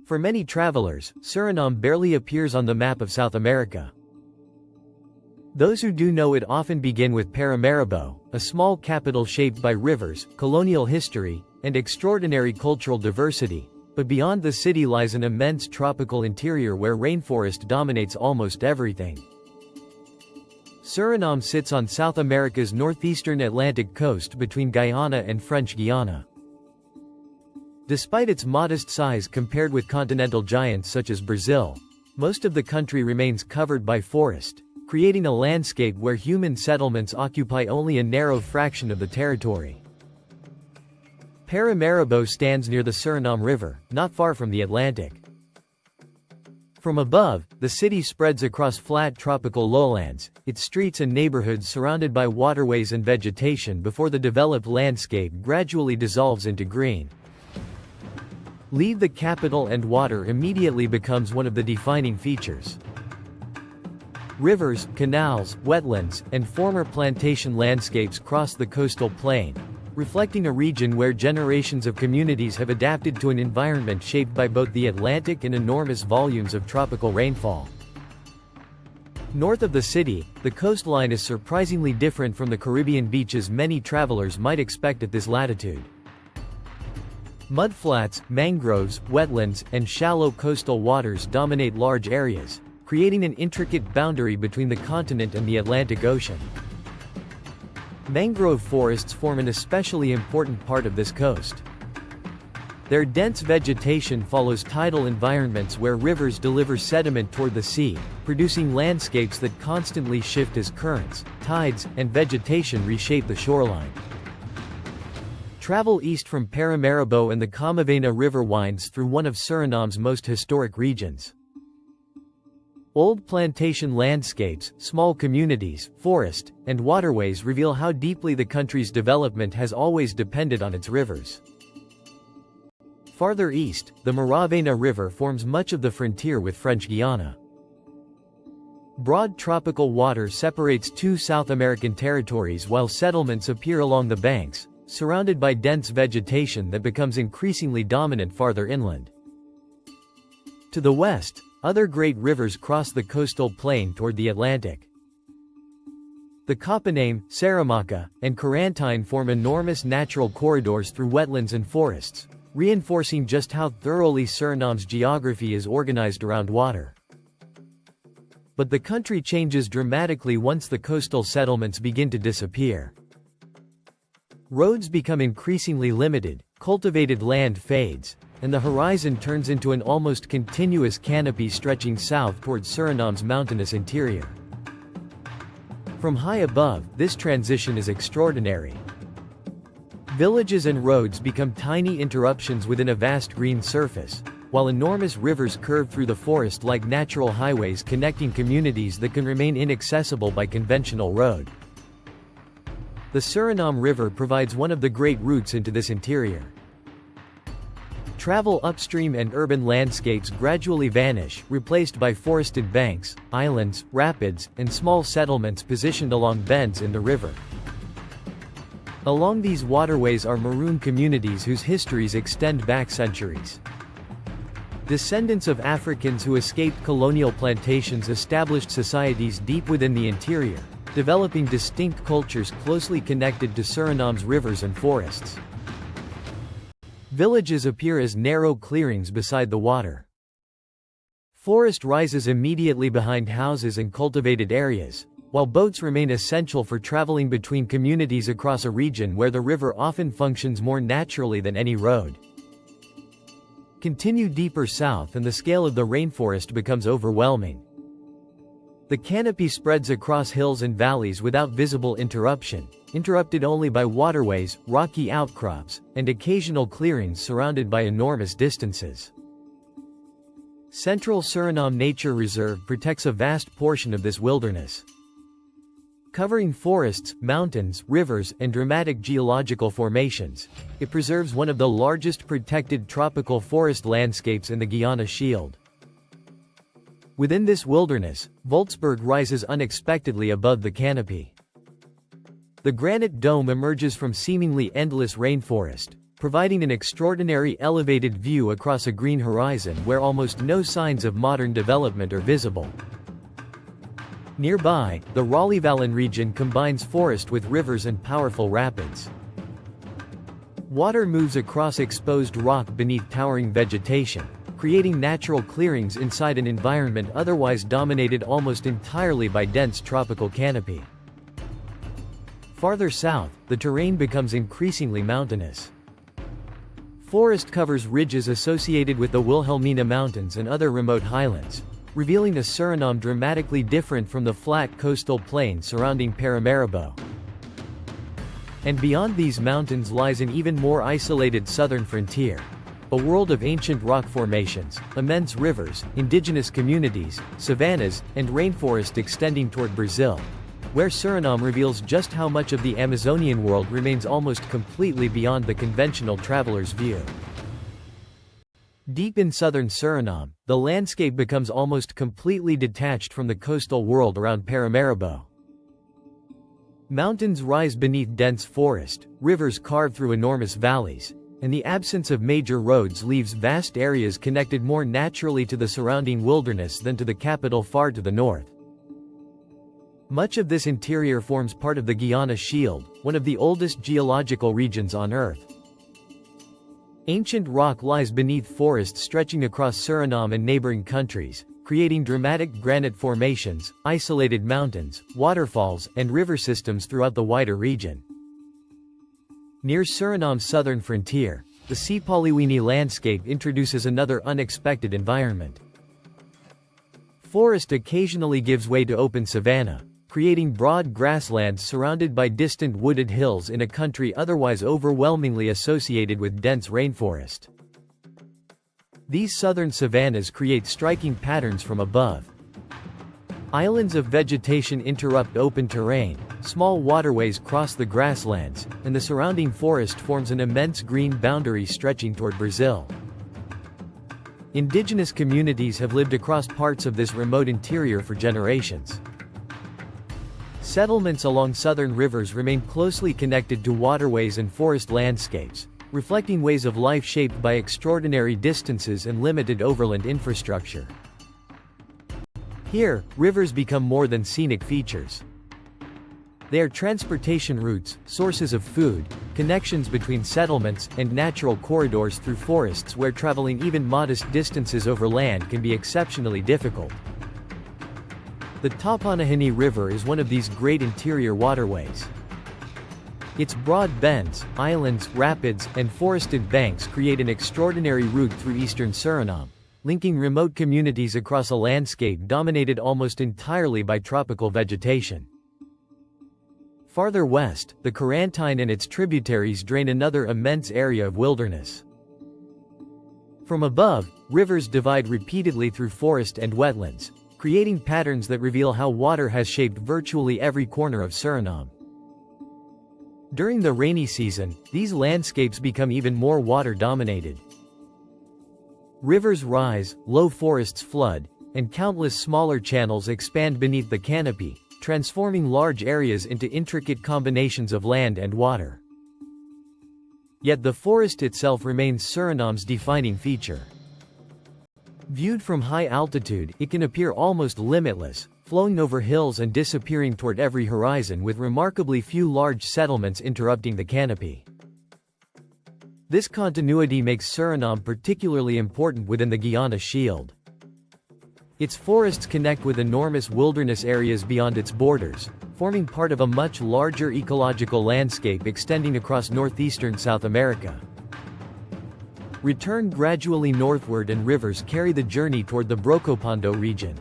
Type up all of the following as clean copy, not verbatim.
For many travelers, Suriname barely appears on the map of South America. Those who do know it often begin with Paramaribo, a small capital shaped by rivers, colonial history, and extraordinary cultural diversity, but beyond the city lies an immense tropical interior where rainforest dominates almost everything. Suriname sits on South America's northeastern Atlantic coast between Guyana and French Guiana. Despite its modest size compared with continental giants such as Brazil, most of the country remains covered by forest, creating a landscape where human settlements occupy only a narrow fraction of the territory. Paramaribo stands near the Suriname River, not far from the Atlantic. From above, the city spreads across flat tropical lowlands, its streets and neighborhoods surrounded by waterways and vegetation before the developed landscape gradually dissolves into green. Leave the capital and water immediately becomes one of the defining features. Rivers, canals, wetlands, and former plantation landscapes cross the coastal plain, reflecting a region where generations of communities have adapted to an environment shaped by both the Atlantic and enormous volumes of tropical rainfall. North of the city, the coastline is surprisingly different from the Caribbean beaches many travelers might expect at this latitude. Mudflats, mangroves, wetlands, and shallow coastal waters dominate large areas, creating an intricate boundary between the continent and the Atlantic Ocean. Mangrove forests form an especially important part of this coast. Their dense vegetation follows tidal environments where rivers deliver sediment toward the sea, producing landscapes that constantly shift as currents, tides, and vegetation reshape the shoreline. Travel east from Paramaribo and the Commewijne River winds through one of Suriname's most historic regions. Old plantation landscapes, small communities, forest, and waterways reveal how deeply the country's development has always depended on its rivers. Farther east, the Marowijne River forms much of the frontier with French Guiana. Broad tropical water separates two South American territories while settlements appear along the banks, surrounded by dense vegetation that becomes increasingly dominant farther inland. To the west, other great rivers cross the coastal plain toward the Atlantic. The Kapaname, Saramacca, and Corantine form enormous natural corridors through wetlands and forests, reinforcing just how thoroughly Suriname's geography is organized around water. But the country changes dramatically once the coastal settlements begin to disappear. Roads become increasingly limited, cultivated land fades, and the horizon turns into an almost continuous canopy stretching south towards Suriname's mountainous interior. From high above, this transition is extraordinary. Villages and roads become tiny interruptions within a vast green surface, while enormous rivers curve through the forest like natural highways connecting communities that can remain inaccessible by conventional road. The Suriname River provides one of the great routes into this interior. Travel upstream and urban landscapes gradually vanish, replaced by forested banks, islands, rapids, and small settlements positioned along bends in the river. Along these waterways are maroon communities whose histories extend back centuries. Descendants of Africans who escaped colonial plantations established societies deep within the interior, developing distinct cultures closely connected to Suriname's rivers and forests. Villages appear as narrow clearings beside the water. Forest rises immediately behind houses and cultivated areas, while boats remain essential for traveling between communities across a region where the river often functions more naturally than any road. Continue deeper south and the scale of the rainforest becomes overwhelming. The canopy spreads across hills and valleys without visible interruption, interrupted only by waterways, rocky outcrops, and occasional clearings surrounded by enormous distances. Central Suriname Nature Reserve protects a vast portion of this wilderness. Covering forests, mountains, rivers, and dramatic geological formations, it preserves one of the largest protected tropical forest landscapes in the Guiana Shield. Within this wilderness, Voltzberg rises unexpectedly above the canopy. The granite dome emerges from seemingly endless rainforest, providing an extraordinary elevated view across a green horizon where almost no signs of modern development are visible. Nearby, the Raleighvallen region combines forest with rivers and powerful rapids. Water moves across exposed rock beneath towering vegetation, creating natural clearings inside an environment otherwise dominated almost entirely by dense tropical canopy. Farther south, the terrain becomes increasingly mountainous. Forest covers ridges associated with the Wilhelmina Mountains and other remote highlands, revealing a Suriname dramatically different from the flat coastal plain surrounding Paramaribo. And beyond these mountains lies an even more isolated southern frontier, a world of ancient rock formations, immense rivers, indigenous communities, savannas, and rainforest extending toward Brazil, where Suriname reveals just how much of the Amazonian world remains almost completely beyond the conventional traveler's view. Deep in southern Suriname, the landscape becomes almost completely detached from the coastal world around Paramaribo. Mountains rise beneath dense forest, rivers carve through enormous valleys, and the absence of major roads leaves vast areas connected more naturally to the surrounding wilderness than to the capital far to the north. Much of this interior forms part of the Guiana Shield, one of the oldest geological regions on Earth. Ancient rock lies beneath forests stretching across Suriname and neighboring countries, creating dramatic granite formations, isolated mountains, waterfalls, and river systems throughout the wider region. Near Suriname's southern frontier, the Commewijne landscape introduces another unexpected environment. Forest occasionally gives way to open savanna, creating broad grasslands surrounded by distant wooded hills in a country otherwise overwhelmingly associated with dense rainforest. These southern savannas create striking patterns from above. Islands of vegetation interrupt open terrain, small waterways cross the grasslands, and the surrounding forest forms an immense green boundary stretching toward Brazil. Indigenous communities have lived across parts of this remote interior for generations. Settlements along southern rivers remain closely connected to waterways and forest landscapes, reflecting ways of life shaped by extraordinary distances and limited overland infrastructure. Here, rivers become more than scenic features. They are transportation routes, sources of food, connections between settlements, and natural corridors through forests where traveling even modest distances over land can be exceptionally difficult. The Commewijne River is one of these great interior waterways. Its broad bends, islands, rapids, and forested banks create an extraordinary route through eastern Suriname, linking remote communities across a landscape dominated almost entirely by tropical vegetation. Farther west, the Carantine and its tributaries drain another immense area of wilderness. From above, rivers divide repeatedly through forest and wetlands, creating patterns that reveal how water has shaped virtually every corner of Suriname. During the rainy season, these landscapes become even more water-dominated. Rivers rise, low forests flood, and countless smaller channels expand beneath the canopy, transforming large areas into intricate combinations of land and water. Yet the forest itself remains Suriname's defining feature. Viewed from high altitude, it can appear almost limitless, flowing over hills and disappearing toward every horizon with remarkably few large settlements interrupting the canopy. This continuity makes Suriname particularly important within the Guiana Shield. Its forests connect with enormous wilderness areas beyond its borders, forming part of a much larger ecological landscape extending across northeastern South America. Return gradually northward and rivers carry the journey toward the Brokopondo region.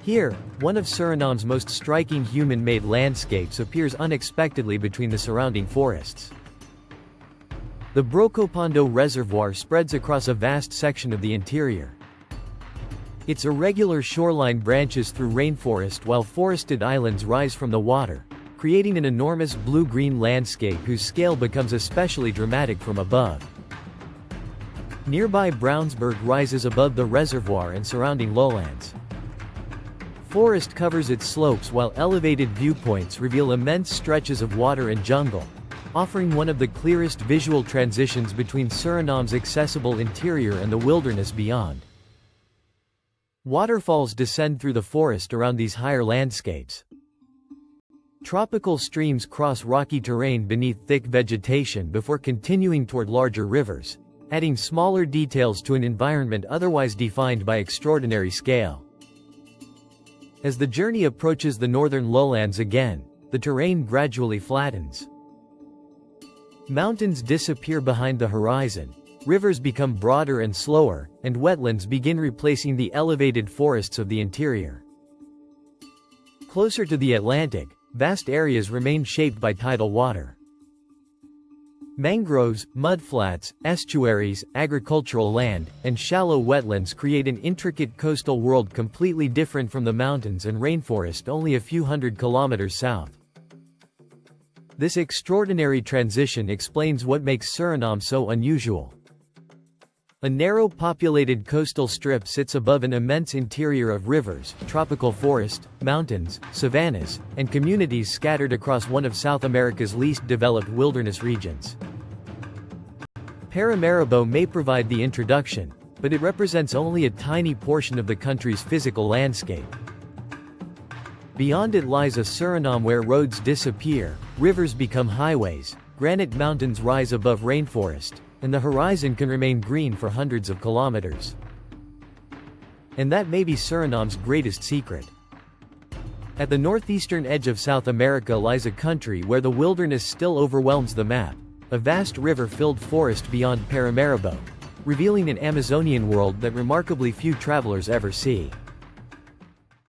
Here, one of Suriname's most striking human-made landscapes appears unexpectedly between the surrounding forests. The Brokopondo Reservoir spreads across a vast section of the interior. Its irregular shoreline branches through rainforest while forested islands rise from the water, creating an enormous blue-green landscape whose scale becomes especially dramatic from above. Nearby Brownsberg rises above the reservoir and surrounding lowlands. Forest covers its slopes while elevated viewpoints reveal immense stretches of water and jungle, offering one of the clearest visual transitions between Suriname's accessible interior and the wilderness beyond. Waterfalls descend through the forest around these higher landscapes. Tropical streams cross rocky terrain beneath thick vegetation before continuing toward larger rivers, adding smaller details to an environment otherwise defined by extraordinary scale. As the journey approaches the northern lowlands again, the terrain gradually flattens. Mountains disappear behind the horizon, rivers become broader and slower, and wetlands begin replacing the elevated forests of the interior. Closer to the Atlantic, vast areas remain shaped by tidal water. Mangroves, mudflats, estuaries, agricultural land, and shallow wetlands create an intricate coastal world completely different from the mountains and rainforest only a few hundred kilometers south. This extraordinary transition explains what makes Suriname so unusual. A narrow populated coastal strip sits above an immense interior of rivers, tropical forest, mountains, savannas, and communities scattered across one of South America's least developed wilderness regions. Paramaribo may provide the introduction, but it represents only a tiny portion of the country's physical landscape. Beyond it lies a Suriname where roads disappear, rivers become highways, granite mountains rise above rainforest, and the horizon can remain green for hundreds of kilometers. And that may be Suriname's greatest secret. At the northeastern edge of South America lies a country where the wilderness still overwhelms the map, a vast river-filled forest beyond Paramaribo, revealing an Amazonian world that remarkably few travelers ever see.